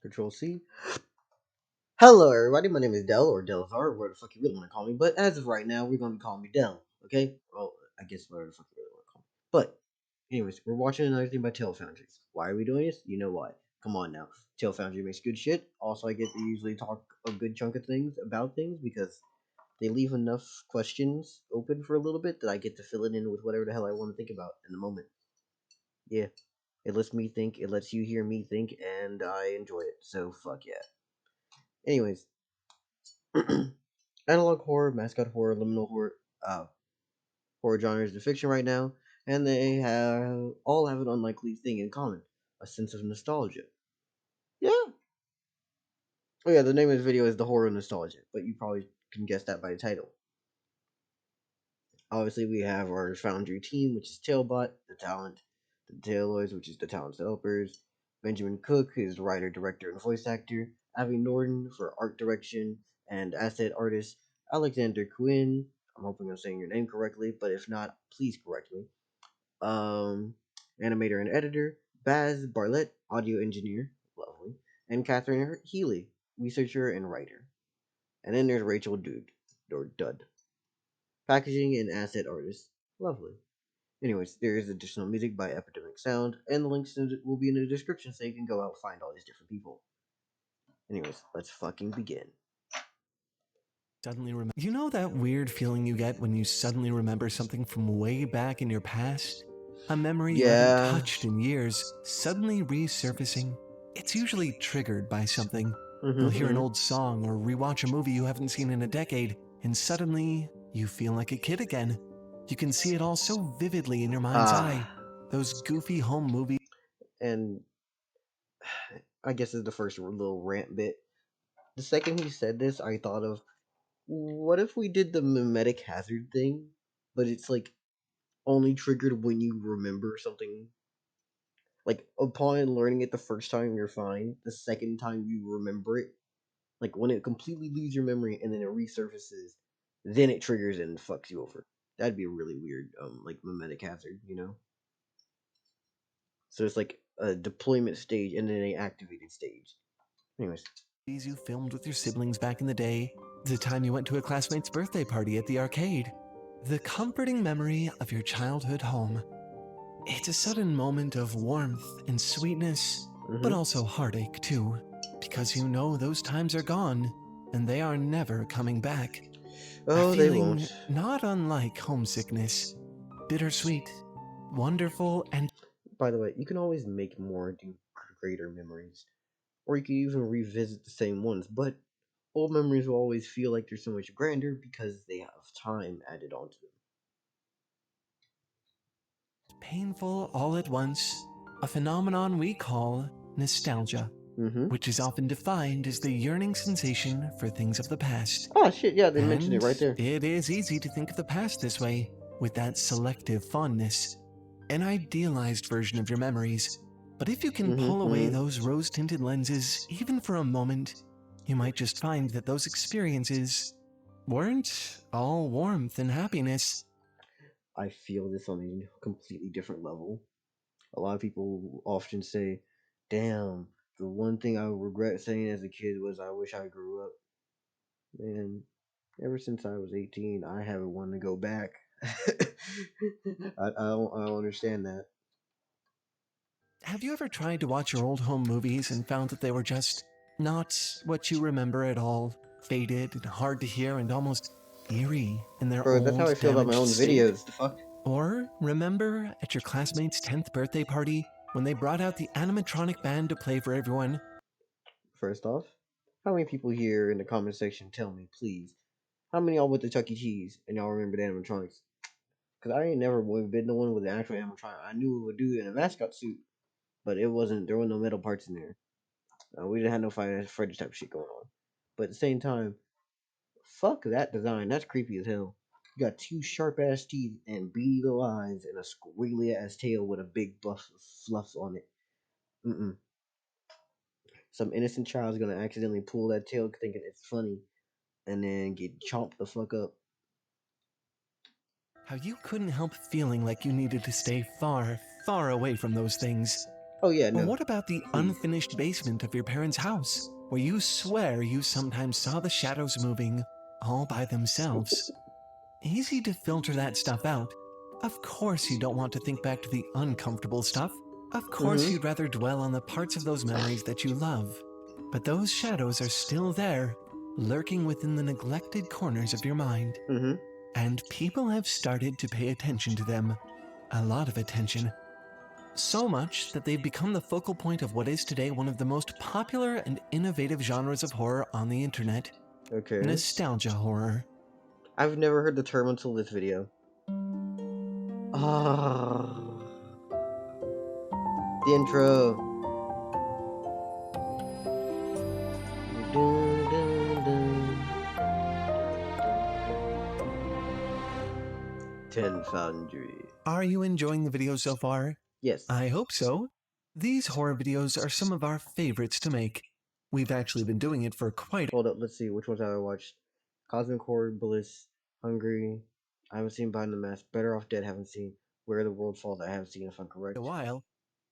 Control C. Hello, everybody. My name is Del, or Delazar, whatever the fuck you really want to call me. But as of right now, we're going to be calling me Del, okay? Well, I guess whatever the fuck you really want to call me. But, anyways, we're watching another thing by Tail Foundry. Why are we doing this? You know why. Come on now. Tail Foundry makes good shit. Also, I get to usually talk a good chunk of things about things because they leave enough questions open for a little bit that I get to fill it in with whatever the hell I want to think about in the moment. Yeah. It lets me think, it lets you hear me think, and I enjoy it. So, fuck yeah. Anyways, analog horror, mascot horror, liminal horror, horror genres in fiction right now, and they all have an unlikely thing in common: a sense of nostalgia. Yeah. Oh yeah, the name of this video is the horror nostalgia, but you probably can guess that by the title. Obviously, we have our Foundry team, which is Talebot, the talent, the Taleoids, which is the talent developers, Benjamin Cook, who is the writer, director, and voice actor, Avi Norton for art direction and asset artist, Alexander Quinn. I'm hoping I'm saying your name correctly, but if not, please correct me. Animator and editor, Baz Barlett, audio engineer, lovely, and Catherine Healy, researcher and writer. And then there's Rachel Dude, or Dud, packaging and asset artist, lovely. Anyways, there is additional music by Epidemic Sound, and the links will be in the description so you can go out and find all these different people. Anyways, let's fucking begin. Suddenly remember. You know that weird feeling you get when you suddenly remember something from way back in your past? A memory you haven't touched in years, suddenly resurfacing. It's usually triggered by something. You'll hear an old song or rewatch a movie you haven't seen in a decade, and suddenly you feel like a kid again. You can see it all so vividly in your mind's eye. Those goofy home movies. And I guess it's the first little rant bit. The second he said this, I thought of, what if we did the mimetic hazard thing, but it's like only triggered when you remember something. Like upon learning it the first time, you're fine. The second time you remember it, like when it completely leaves your memory and then it resurfaces, then it triggers and fucks you over. That'd be a really weird, like mimetic hazard, you know. So it's like a deployment stage and then a activated stage. Anyways, You filmed with your siblings back in the day, the time you went to a classmate's birthday party at the arcade, the comforting memory of your childhood home. It's a sudden moment of warmth and sweetness, but also heartache too, because you know those times are gone and they are never coming back. oh, they won't. Not unlike homesickness, bittersweet, wonderful, and By the way, you can always make more do greater memories, or you can even revisit the same ones. But old memories will always feel like they're so much grander because they have time added onto them. painful all at once, a phenomenon we call nostalgia, which is often defined as the yearning sensation for things of the past. Oh shit, yeah, they mentioned it right there. It is easy to think of the past this way, with that selective fondness, an idealized version of your memories. But if you can pull away those rose-tinted lenses, even for a moment, you might just find that those experiences weren't all warmth and happiness. I feel this on a completely different level. A lot of people often say, damn, the one thing I regret saying as a kid was I wish I grew up. Man, ever since I was 18, I haven't wanted to go back. I don't understand that. Have you ever tried to watch your old home movies and found that they were just not what you remember at all? Faded and hard to hear and almost eerie in their Bro, that's how I old, feel about my damaged own state? videos. The fuck? Or remember at your classmate's 10th birthday party when they brought out the animatronic band to play for everyone? First off, how many people here in the comment section tell me, please, how many y'all went to Chuck E. Cheese and y'all remember the animatronics? Because I ain't never been the one with the actual animatronic. I knew it would do it in a mascot suit, but there were no metal parts in there. We didn't have no Five Nights at Freddy's type of shit going on. But at the same time, fuck that design. That's creepy as hell. You got two sharp ass teeth and beady little eyes and a squiggly ass tail with a big buff of fluff on it. Mm-mm. Some innocent child's gonna accidentally pull that tail thinking it's funny and then get chomped the fuck up. How you couldn't help feeling like you needed to stay far, far away from those things. Oh yeah, Or no. what about the Please. unfinished basement of your parents' house, where you swear you sometimes saw the shadows moving all by themselves? Easy to filter that stuff out. Of course you don't want to think back to the uncomfortable stuff. Of course you'd rather dwell on the parts of those memories that you love. But those shadows are still there, lurking within the neglected corners of your mind. And people have started to pay attention to them. A lot of attention. So much that they've become the focal point of what is today one of the most popular and innovative genres of horror on the internet. Okay. Nostalgia horror. I've never heard the term until this video. Ah. The intro. Dun, dun, dun. 10 Foundry. Are you enjoying the video so far? Yes. I hope so. These horror videos are some of our favorites to make. We've actually been doing it for quite... Hold up, let's see, which ones have I watched? Cosmic Horror, Bliss, Hungry, I haven't seen Behind the Mask, Better Off Dead, haven't seen, Where the World Falls, I haven't seen if I'm correct. a while.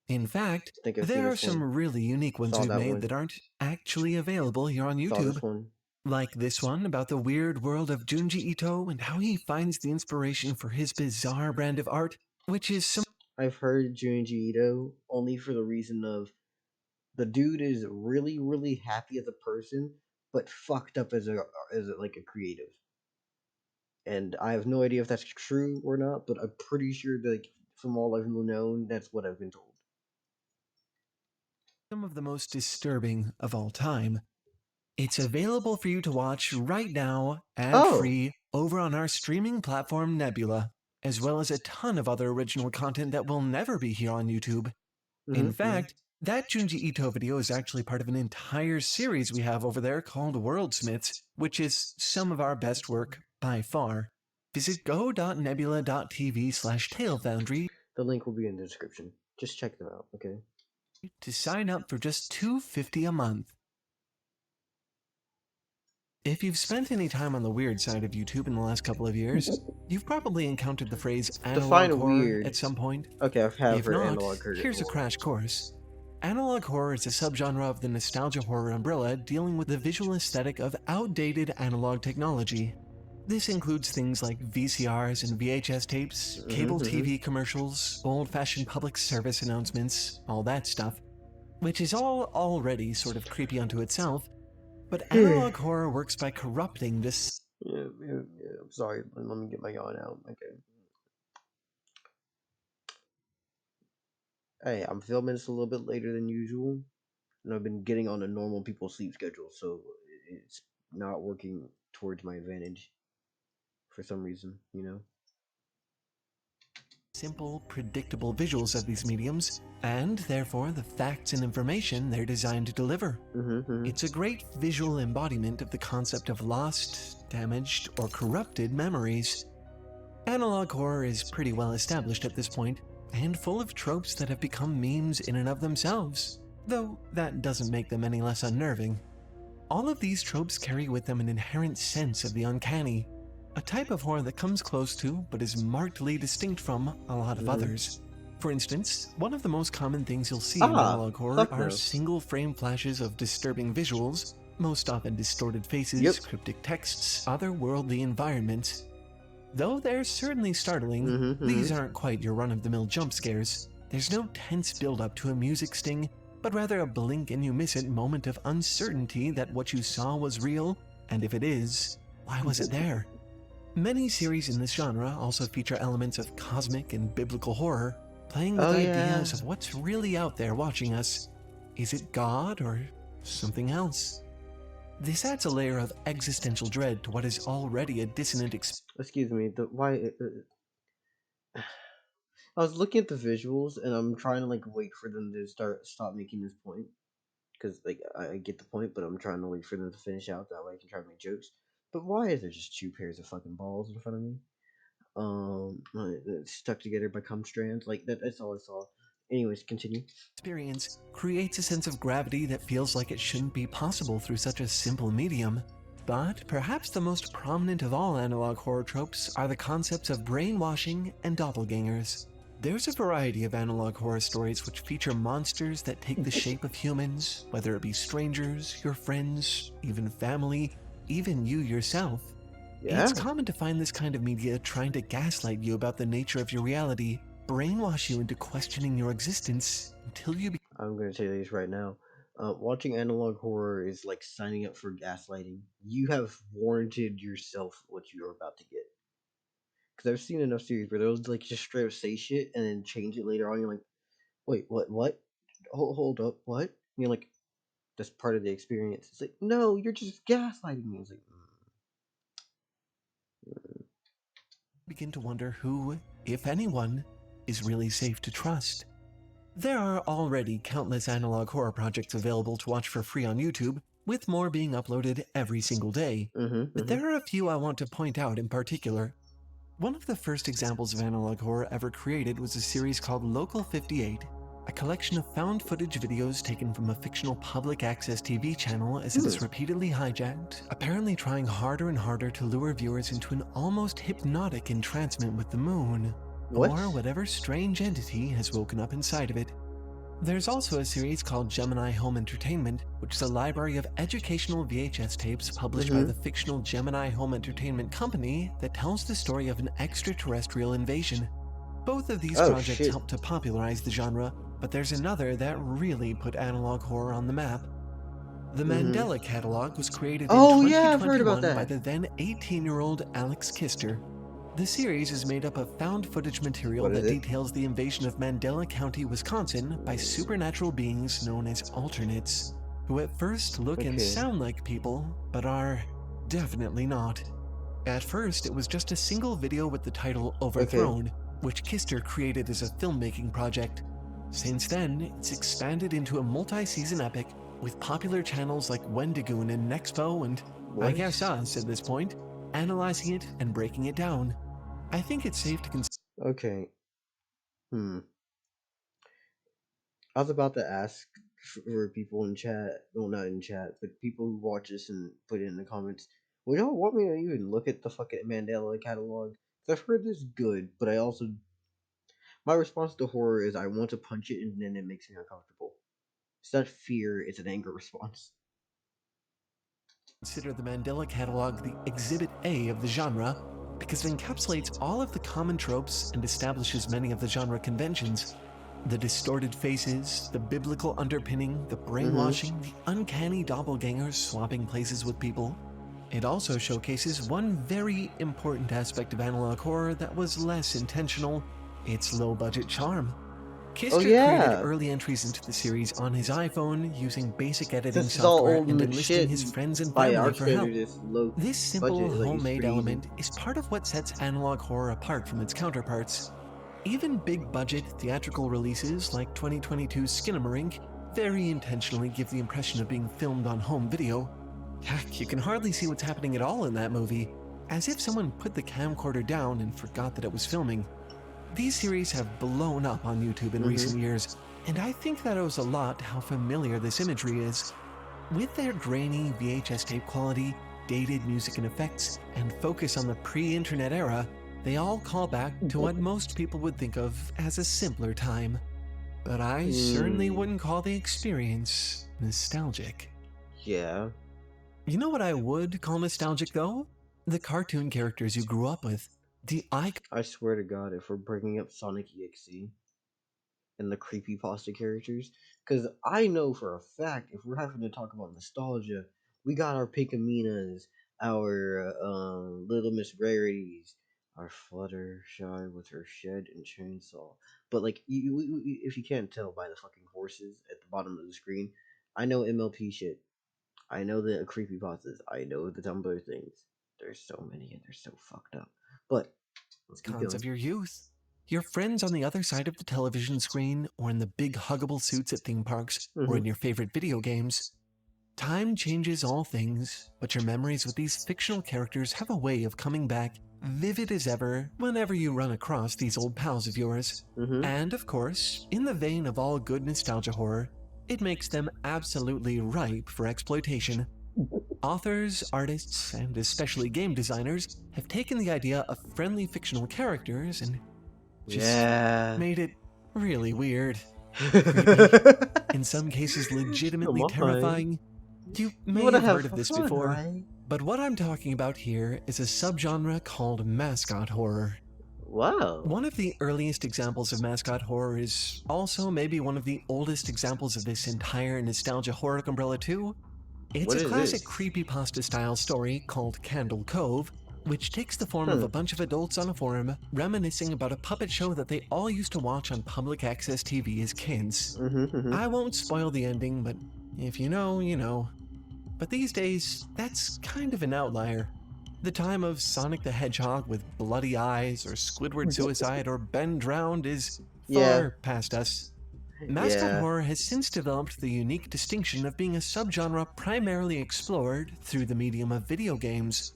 In fact, I think I've there seen are this some one. really unique ones Saw we've that made one. that aren't actually available here on Saw this YouTube. one. Like this one about the weird world of Junji Ito and how he finds the inspiration for his bizarre brand of art, which is some... I've heard Junji Ito only for the reason of the dude is really, really happy as a person, but fucked up as a creative. And I have no idea if that's true or not, but I'm pretty sure that from all I've known, that's what I've been told. Some of the most disturbing of all time. It's available for you to watch right now, ad-free, over on our streaming platform Nebula, as well as a ton of other original content that will never be here on YouTube. In fact, that Junji Ito video is actually part of an entire series we have over there called Worldsmiths, which is some of our best work by far. Visit go.nebula.tv/talefoundry. The link will be in the description. Just check them out, okay? To sign up for just $2.50 a month. If you've spent any time on the weird side of YouTube in the last couple of years, you've probably encountered the phrase analog horror weird at some point. Okay, I've had If heard not, analog horror. here's a crash course. Analog horror is a subgenre of the nostalgia horror umbrella dealing with the visual aesthetic of outdated analog technology. This includes things like VCRs and VHS tapes, cable TV commercials, old-fashioned public service announcements, all that stuff, which is all already sort of creepy unto itself. But analog horror works by corrupting this... Yeah, I'm sorry. Let me get my yawn out. Okay. Hey, I'm filming this a little bit later than usual. And I've been getting on a normal people's sleep schedule, so it's not working towards my advantage. For some reason, you know? Simple, predictable visuals of these mediums, and therefore the facts and information they're designed to deliver. It's a great visual embodiment of the concept of lost, damaged, or corrupted memories. Analog horror is pretty well established at this point, and full of tropes that have become memes in and of themselves, though that doesn't make them any less unnerving. All of these tropes carry with them an inherent sense of the uncanny, a type of horror that comes close to, but is markedly distinct from, a lot of others. For instance, one of the most common things you'll see in analog horror are single-frame flashes of disturbing visuals, most often distorted faces, cryptic texts, otherworldly environments. Though they're certainly startling, these aren't quite your run-of-the-mill jump scares. There's no tense build-up to a music sting, but rather a blink-and-you-miss-it moment of uncertainty that what you saw was real, and if it is, why was it there? Many series in this genre also feature elements of cosmic and biblical horror, playing with ideas of what's really out there watching us. Is it God or something else? This adds a layer of existential dread to what is already a dissonant Excuse me, I was looking at the visuals and I'm trying to wait for them to stop making this point. Because I get the point, but I'm trying to wait for them to finish out, that way I can try to make jokes. But why is there just two pairs of fucking balls in front of me? Stuck together by cum strands. That's all I saw. Anyways, continue. Experience creates a sense of gravity that feels like it shouldn't be possible through such a simple medium. But perhaps the most prominent of all analog horror tropes are the concepts of brainwashing and doppelgangers. There's a variety of analog horror stories which feature monsters that take the shape of humans, whether it be strangers, your friends, even family, even you yourself. Yeah. It's common to find this kind of media trying to gaslight you about the nature of your reality, brainwash you into questioning your existence until you I'm going to tell you this right now. Watching analog horror is like signing up for gaslighting. You have warranted yourself what you're about to get. Because I've seen enough series where they'll like just straight up say shit and then change it later on. You're like, wait, what? Hold up, what? And you're like, that's part of the experience. It's like, no, you're just gaslighting me. It's like, begin to wonder who, if anyone, is really safe to trust. There are already countless analog horror projects available to watch for free on YouTube, with more being uploaded every single day. But there are a few I want to point out in particular. One of the first examples of analog horror ever created was a series called Local 58, a collection of found footage videos taken from a fictional public access TV channel as it is repeatedly hijacked, apparently trying harder and harder to lure viewers into an almost hypnotic entrancement with the moon, or whatever strange entity has woken up inside of it. There's also a series called Gemini Home Entertainment, which is a library of educational VHS tapes published by the fictional Gemini Home Entertainment Company that tells the story of an extraterrestrial invasion. Both of these projects helped to popularize the genre, but there's another that really put analog horror on the map. The Mandela Catalog was created in 2021 by the then 18-year-old Alex Kister. The series is made up of found footage material that details the invasion of Mandela County, Wisconsin by supernatural beings known as alternates, who at first look and sound like people, but are definitely not. At first, it was just a single video with the title Overthrown, which Kister created as a filmmaking project. Since then, it's expanded into a multi-season epic with popular channels like Wendigoon and Nexpo and, I guess us at this point, analyzing it and breaking it down. I think it's safe to consider. I was about to ask for people in chat, well, not in chat, but people who watch this and put it in the comments. Well, y'all want me to even look at the fucking Mandela catalog? I've heard this good, but I also, my response to horror is I want to punch it and then it makes me uncomfortable. It's not fear, it's an anger response. Consider the Mandela Catalog the Exhibit A of the genre, because it encapsulates all of the common tropes and establishes many of the genre conventions. The distorted faces, the biblical underpinning, the brainwashing, the uncanny doppelgangers swapping places with people. It also showcases one very important aspect of analog horror that was less intentional: its low-budget charm. Kister created early entries into the series on his iPhone using basic editing software and enlisting his friends and family for help. This simple homemade element is part of what sets analog horror apart from its counterparts. Even big-budget theatrical releases like 2022's Skinamarink very intentionally give the impression of being filmed on home video. Heck, you can hardly see what's happening at all in that movie, as if someone put the camcorder down and forgot that it was filming. These series have blown up on YouTube in recent years, and I think that owes a lot to how familiar this imagery is. With their grainy VHS tape quality, dated music and effects, and focus on the pre-internet era, they all call back to what most people would think of as a simpler time. But I certainly wouldn't call the experience nostalgic. Yeah. You know what I would call nostalgic, though? The cartoon characters you grew up with. I swear to God, if we're bringing up Sonic EXE and the creepypasta characters, because I know for a fact if we're having to talk about nostalgia, we got our Pikaminas, our Little Miss Rarities, our Fluttershy with her shed and chainsaw. But like, if you can't tell by the fucking horses at the bottom of the screen, I know MLP shit. I know the creepypastas. I know the Tumblr things. There's so many and they're so fucked up. But let's keep going. Of your youth. Your friends on the other side of the television screen, or in the big huggable suits at theme parks, or in your favorite video games. Time changes all things, but your memories with these fictional characters have a way of coming back vivid as ever whenever you run across these old pals of yours. And of course, in the vein of all good nostalgia horror, it makes them absolutely ripe for exploitation. Authors, artists, and especially game designers have taken the idea of friendly fictional characters and just Yeah. made it really weird, creepy, in some cases legitimately Come on. terrifying. You You may want to have have heard of this fun, before, right? but what I'm talking about here is a subgenre called mascot horror. Wow. One of the earliest examples of mascot horror is also maybe one of the oldest examples of this entire nostalgia horror umbrella too. It's What a is classic this? creepypasta style story called Candle Cove, which takes the form of a bunch of adults on a forum reminiscing about a puppet show that they all used to watch on public access TV as kids. I won't spoil the ending, but if you know, you know. But these days, that's kind of an outlier. The time of Sonic the Hedgehog with bloody eyes, or Squidward suicide, or Ben drowned is Yeah. far past us. Mascot Yeah. horror has since developed the unique distinction of being a subgenre primarily explored through the medium of video games.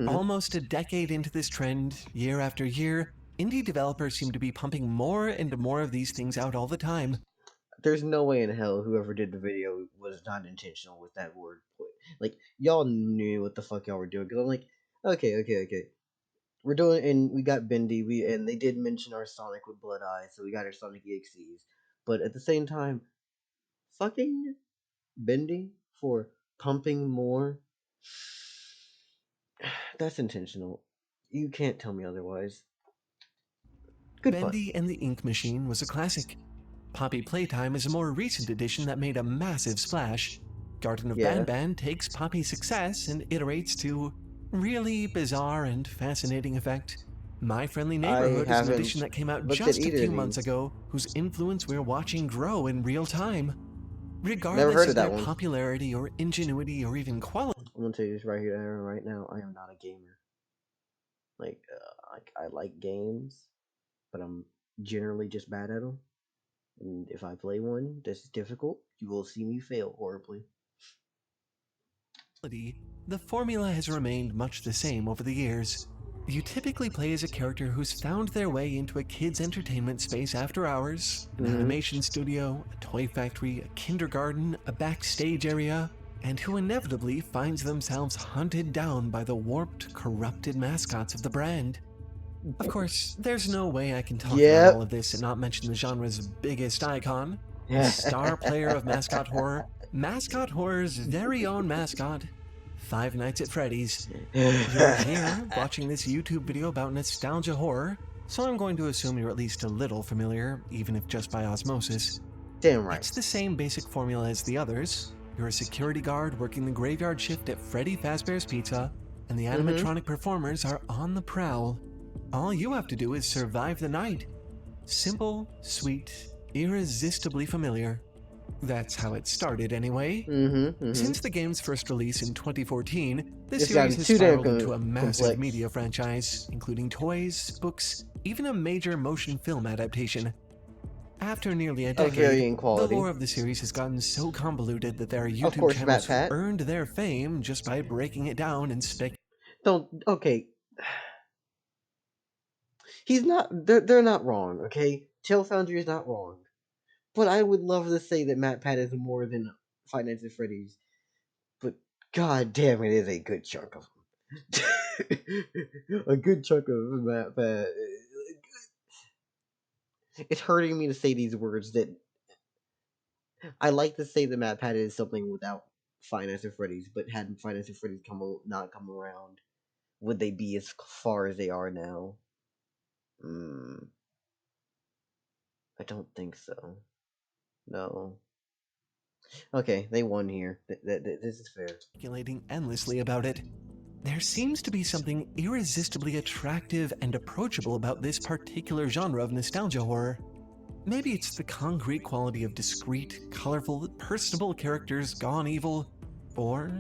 Almost a decade into this trend, year after year, indie developers seem to be pumping more and more of these things out all the time. There's no way in hell whoever did the video was not intentional with that word. Like, y'all knew what the fuck y'all were doing. Because I'm like, okay. We're doing, and we got Bendy, and they did mention our Sonic with Blood Eyes, so we got our Sonic EXEs. But at the same time, fucking Bendy for pumping more, that's intentional. You can't tell me otherwise. Good fun. Bendy and the Ink Machine was a classic. Poppy Playtime is a more recent addition that made a massive splash. Garden of Yeah. Banban takes Poppy's success and iterates to really bizarre and fascinating effect. My Friendly I Neighborhood is an addition haven't that came out looked at just a either few of months these. ago, whose influence we're watching grow in real time. Never Regardless heard of of that their one. popularity or ingenuity or even quality, I'm gonna tell you this right here, right now. I am not a gamer. Like I like games, but I'm generally just bad at them. And if I play one that's difficult, you will see me fail horribly. the formula has remained much the same over the years. You typically play as a character who's found their way into a kid's entertainment space after hours, an animation studio, a toy factory, a kindergarten, a backstage area, and who inevitably finds themselves hunted down by the warped, corrupted mascots of the brand. Of course, there's no way I can talk about all Yep. of this and not mention the genre's biggest icon, the star player of mascot horror's very own mascot, Five Nights at Freddy's. You're here watching this YouTube video about nostalgia horror, so I'm going to assume you're at least a little familiar, even if just by osmosis. Damn right. It's the same basic formula as the others. You're a security guard working the graveyard shift at Freddy Fazbear's Pizza, and the animatronic performers are on the prowl. All you have to do is survive the night. Simple, sweet, irresistibly familiar. That's how it started anyway. Since the game's first release in 2014, the It's series gotten has too damn spiraled into a massive complex. media franchise, including toys, books, even a major motion film adaptation. After nearly a Of decade, varying the quality. lore of the series has gotten so convoluted that there are Of YouTube course, Matt channels who Pat. earned their fame just by breaking it down and Don't. Okay. He's not. They're not wrong. Okay. Foundry is not wrong. But I would love to say that Matt Pat is more than Five Nights at Freddy's. But god damn, it is a good chunk of them. A good chunk of Matt Pat. It's hurting me to say these words that I like to say that Matt Pat is something without Five Nights at Freddy's, but had Five Nights at Freddy's not come around, would they be as far as they are now? Mm, I don't think so. No. Okay, they won here. This is fair. speculating endlessly about it. There seems to be something irresistibly attractive and approachable about this particular genre of nostalgia horror. Maybe it's the concrete quality of discreet, colorful, personable characters gone evil, or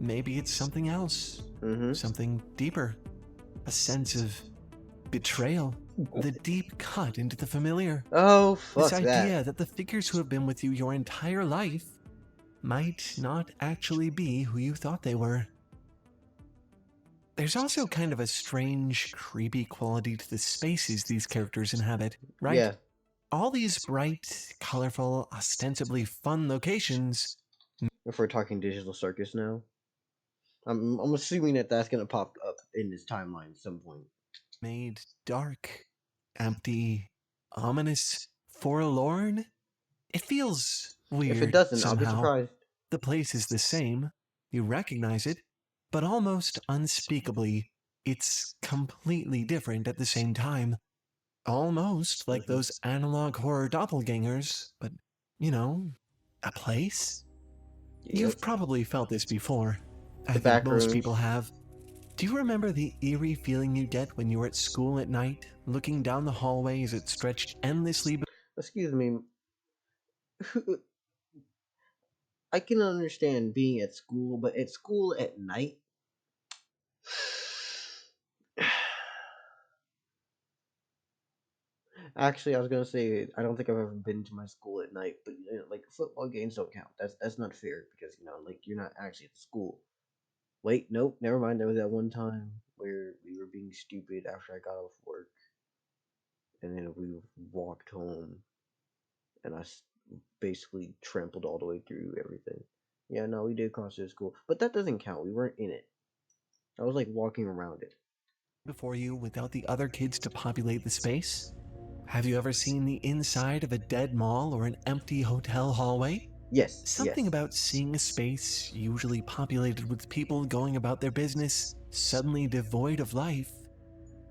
maybe it's something else. Something deeper. A sense of betrayal. The deep cut into the familiar. Oh, fuck This idea that. that the figures who have been with you your entire life might not actually be who you thought they were. There's also kind of a strange, creepy quality to the spaces these characters inhabit, right? Yeah. All these bright, colorful, ostensibly fun locations. If we're talking digital circus now, I'm assuming that that's gonna pop up in this timeline at some point. Made dark, empty, ominous, forlorn? It feels If it weird doesn't, I'll be somehow. surprised. The place is the same, you recognize it, but almost unspeakably, it's completely different at the same time. Almost like those analog horror doppelgangers, but, you know, a place? Yep. You've probably felt this before. I The think back most rooms. people have. Do you remember the eerie feeling you get when you were at school at night, looking down the hallway as it stretched endlessly? Excuse me. I can understand being at school, but at school at night. Actually, I was gonna say I don't think I've ever been to my school at night, but like football games don't count. That's not fair because like you're not actually at school. Wait, nope, never mind. There was that one time where we were being stupid after I got off work, and then we walked home, and basically trampled all the way through everything. Yeah, no, we did cross to school, but that doesn't count. We weren't in it. I was like walking around it. Before you without the other kids to populate the space? Have you ever seen the inside of a dead mall or an empty hotel hallway? Yes, Something yes. about seeing a space, usually populated with people going about their business, suddenly devoid of life,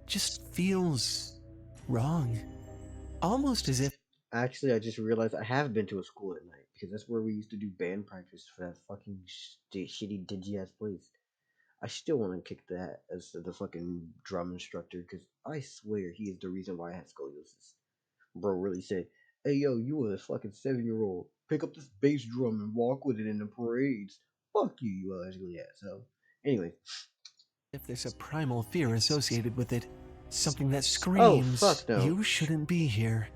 just feels wrong. Almost as if Actually, I just realized I have been to a school at night because that's where we used to do band practice for that fucking shitty dingy ass place. I still want to kick that as the fucking drum instructor because I swear he is the reason why I had scoliosis. Bro really said, "Hey yo, you a fucking 7-year-old. Pick up this bass drum and walk with it in the parades. Fuck you, you ugly asshole." Anyway. there's a primal fear associated with it. Something that Oh screams, fuck no. you shouldn't be here.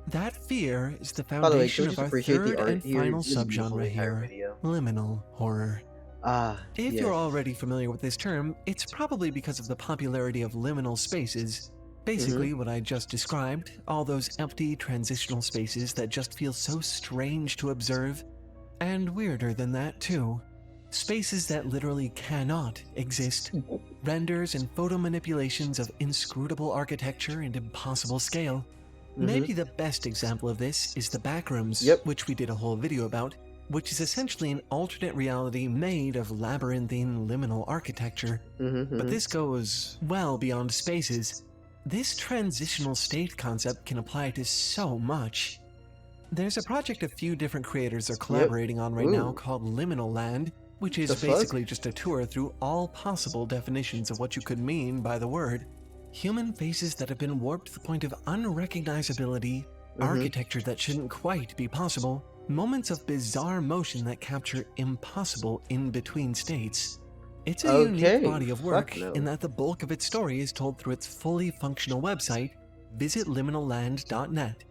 That fear is the By the way, can foundation we of just our appreciate the third art and here? final It's really beautiful, subgenre the entire here, video. liminal horror. Ah, If you're yes. already familiar with this term, it's probably because of the popularity of liminal spaces. Basically, what I just described, all those empty transitional spaces that just feel so strange to observe. And weirder than that, too. Spaces that literally cannot exist. Renders and photo manipulations of inscrutable architecture and impossible scale. Maybe the best example of this is the Backrooms, Yep. which we did a whole video about, which is essentially an alternate reality made of labyrinthine liminal architecture. But this goes well beyond spaces. This transitional state concept can apply to so much. There's a project a few different creators are collaborating on right now called Liminal Land, which is basically just a tour through all possible definitions of what you could mean by the word. Human faces that have been warped to the point of unrecognizability, architecture that shouldn't quite be possible, moments of bizarre motion that capture impossible in-between states. It's a unique body of work in that the bulk of its story is told through its fully functional website, visitliminalland.net.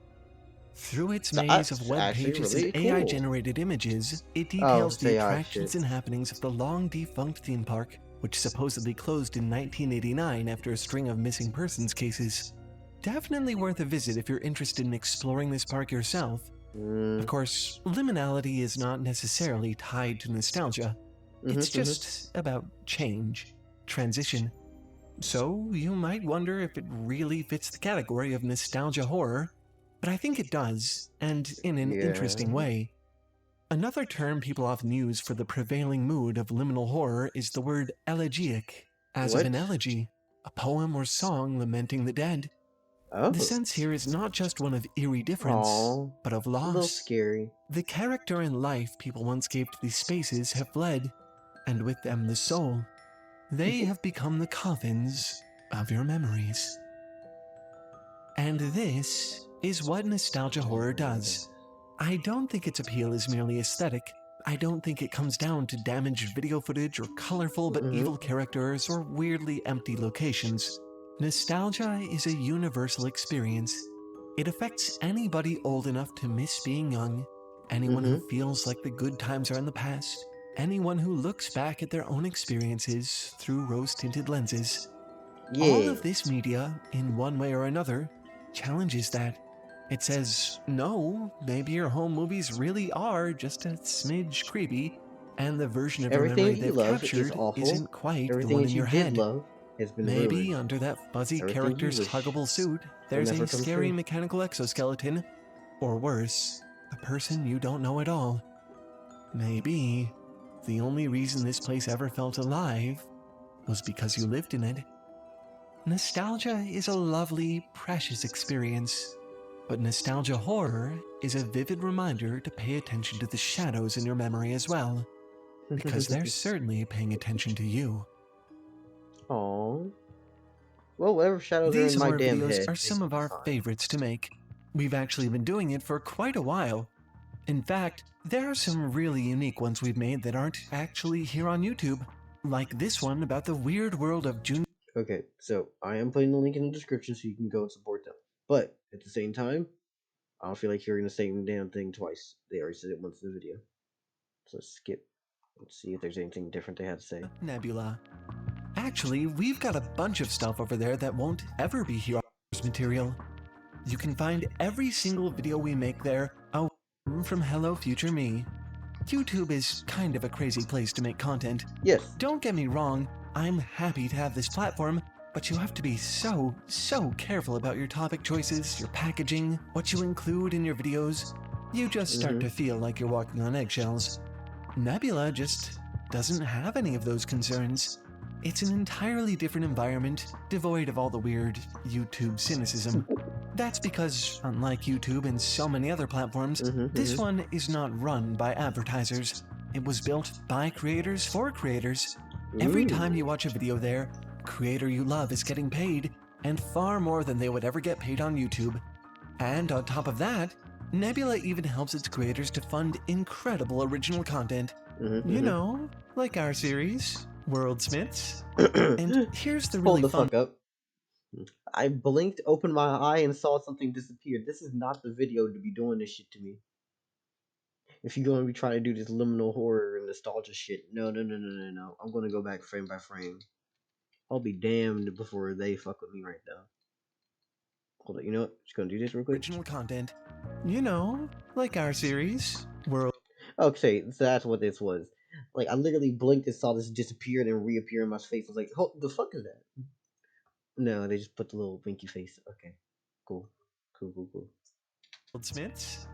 Through its maze of web pages and AI-generated images, it details the attractions and happenings of the long-defunct theme park, which supposedly closed in 1989 after a string of missing persons cases. Definitely worth a visit if you're interested in exploring this park yourself. Of course, liminality is not necessarily tied to nostalgia. It's just about change, transition. So you might wonder if it really fits the category of nostalgia horror, but I think it does, and in an interesting way. Another term people often use for the prevailing mood of liminal horror is the word elegiac, as of an elegy, a poem or song lamenting the dead. The sense here is not just one of eerie difference, but of loss. A little scary. The character and life people once gave to these spaces have fled, and with them the soul. They have become the coffins of your memories. And this is what nostalgia horror does. I don't think its appeal is merely aesthetic. I don't think it comes down to damaged video footage or colorful but evil characters or weirdly empty locations. Nostalgia is a universal experience. It affects anybody old enough to miss being young, anyone who feels like the good times are in the past, anyone who looks back at their own experiences through rose-tinted lenses. All of this media, in one way or another, challenges that. It says, no, maybe your home movies really are just a smidge creepy, and the version of your memory they've captured isn't quite the one in your head. has been Maybe ruined. under that fuzzy Everything you character's wish huggable suit, there's never a come scary true. mechanical exoskeleton. Or worse, a person you don't know at all. Maybe the only reason this place ever felt alive was because you lived in it. Nostalgia is a lovely, precious experience, but nostalgia horror is a vivid reminder to pay attention to the shadows in your memory as well, because they're certainly paying attention to you. Aww. Well, whatever shadows are These in my horror damn videos head are makes some me of our fine. favorites to make. We've actually been doing it for quite a while. In fact, there are some really unique ones we've made that aren't actually here on YouTube, like this one about the weird world of June. Okay, so I am putting the link in the description so you can go and support them. But at the same time, I don't feel like hearing the same damn thing twice. They already said it once in the video. So let's skip. Let's see if there's anything different they have to say. Nebula. Actually, we've got a bunch of stuff over there that won't ever be here on material. You can find every single video we make there, from Hello Future Me. YouTube is kind of a crazy place to make content. Yes. Don't get me wrong, I'm happy to have this platform, but you have to be so careful about your topic choices, your packaging, what you include in your videos. You just start to feel like you're walking on eggshells. Nebula just doesn't have any of those concerns. It's an entirely different environment, devoid of all the weird YouTube cynicism. That's because, unlike YouTube and so many other platforms, this one is not run by advertisers. It was built by creators for creators. Every time you watch a video there, a creator you love is getting paid, and far more than they would ever get paid on YouTube. And on top of that, Nebula even helps its creators to fund incredible original content. You know, like our series, Worldsmiths. And here's the really Hold the fuck up. I blinked, opened my eye, and saw something disappear. This is not the video to be doing this shit to me. If you're going to be trying to do this liminal horror and nostalgia shit, no. I'm going to go back frame by frame. I'll be damned before they fuck with me right now. Hold on, you know what? Just gonna do this real quick. Original content. You know, like our series, World. Okay, so that's what this was. Like, I literally blinked and saw this disappear and then reappear in my face. I was like, oh, the fuck is that? No, they just put the little winky face. Okay, cool. Worldsmiths.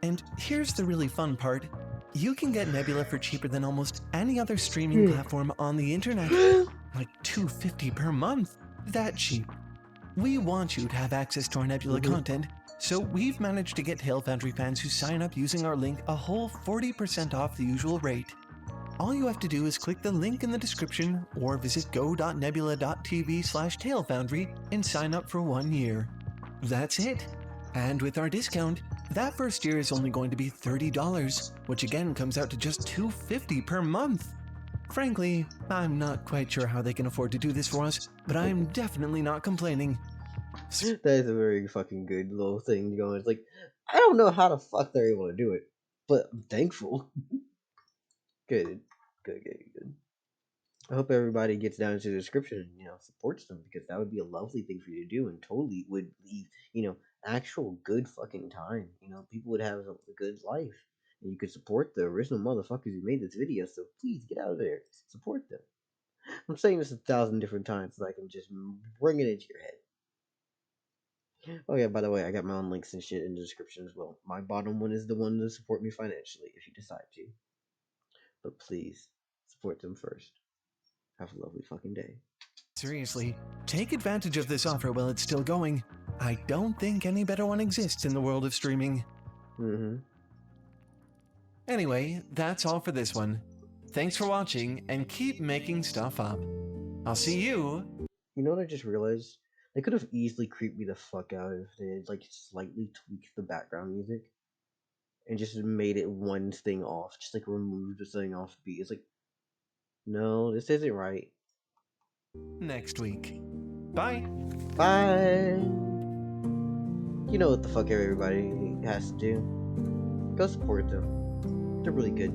And here's the really fun part. You can get Nebula for cheaper than almost any other streaming platform on the internet. Like $2.50 per month. That cheap. We want you to have access to our Nebula content, so we've managed to get Foundry fans who sign up using our link a whole 40% off the usual rate. All you have to do is click the link in the description or visit go.nebula.tv/TaleFoundry and sign up for 1 year. That's it. And with our discount, that first year is only going to be $30, which again comes out to just $2.50 per month. Frankly, I'm not quite sure how they can afford to do this for us, but I'm definitely not complaining. That is a very fucking good little thing going. It's like, I don't know how the fuck they're able to do it, but I'm thankful. Good. I hope everybody gets down into the description and, supports them, because that would be a lovely thing for you to do and totally would leave, actual good fucking time. People would have a good life. And you could support the original motherfuckers who made this video, so please get out of there. Support them. I'm saying this 1,000 different times so I can just bring it into your head. Oh yeah, by the way, I got my own links and shit in the description as well. My bottom one is the one to support me financially if you decide to. But please, support them first. Have a lovely fucking day. Seriously, take advantage of this offer while it's still going. I don't think any better one exists in the world of streaming. Anyway, that's all for this one. Thanks for watching, and keep making stuff up. I'll see you. You know what I just realized? They could have easily creeped me the fuck out if they had, like, slightly tweaked the background music and just made it one thing off. Just, like, removed the thing off beat. It's like, no, this isn't right. Next week. Bye. Bye. You know what the fuck everybody has to do. Go support them. They're really good.